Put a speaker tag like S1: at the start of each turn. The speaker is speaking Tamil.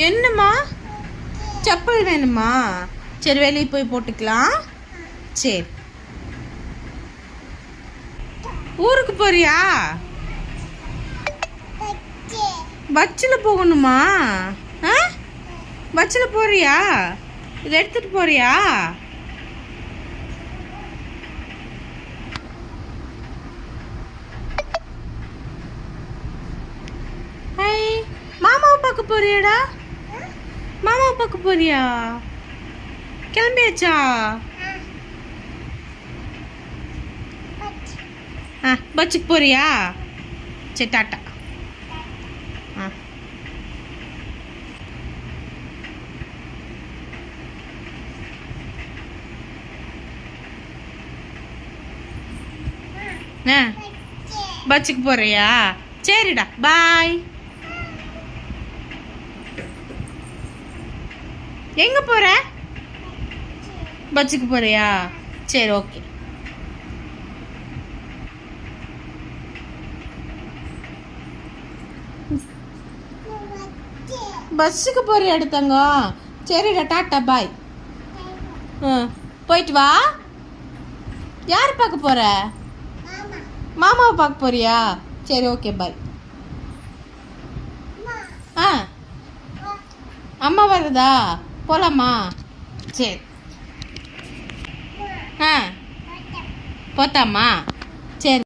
S1: என்னம்மா செப்பல் வேணுமா? சரி வெளியே போய் போட்டுக்கலாம். சரி ஊருக்கு போறியா? பஸ்ஸில் போகணுமா? பஸ்ஸில் போறியா? இதை எடுத்துட்டு போறியா? மாமாவை பார்க்க போறியாடா? மாமாவை பார்க்க போறியா? கிளம்பியாச்சா? பஸ்ஸுக்கு போறியா? சரி டாட்டா. பஸ்ஸுக்கு போறியா? சரிடா பாய். எங்க போற? பஸ்ஸுக்கு போறியா? சரி ஓகே. பஸ்ஸுக்கு போறியா எடுத்தாங்க? சரிடா டாட்டா பாய். போயிட்டு வா. யார் பார்க்க போற? மாமாவை பார்க்க போறியா? சரி ஓகே பாய். அம்மா வருதா? போலாமா? சரி போத்தாமா? சரி.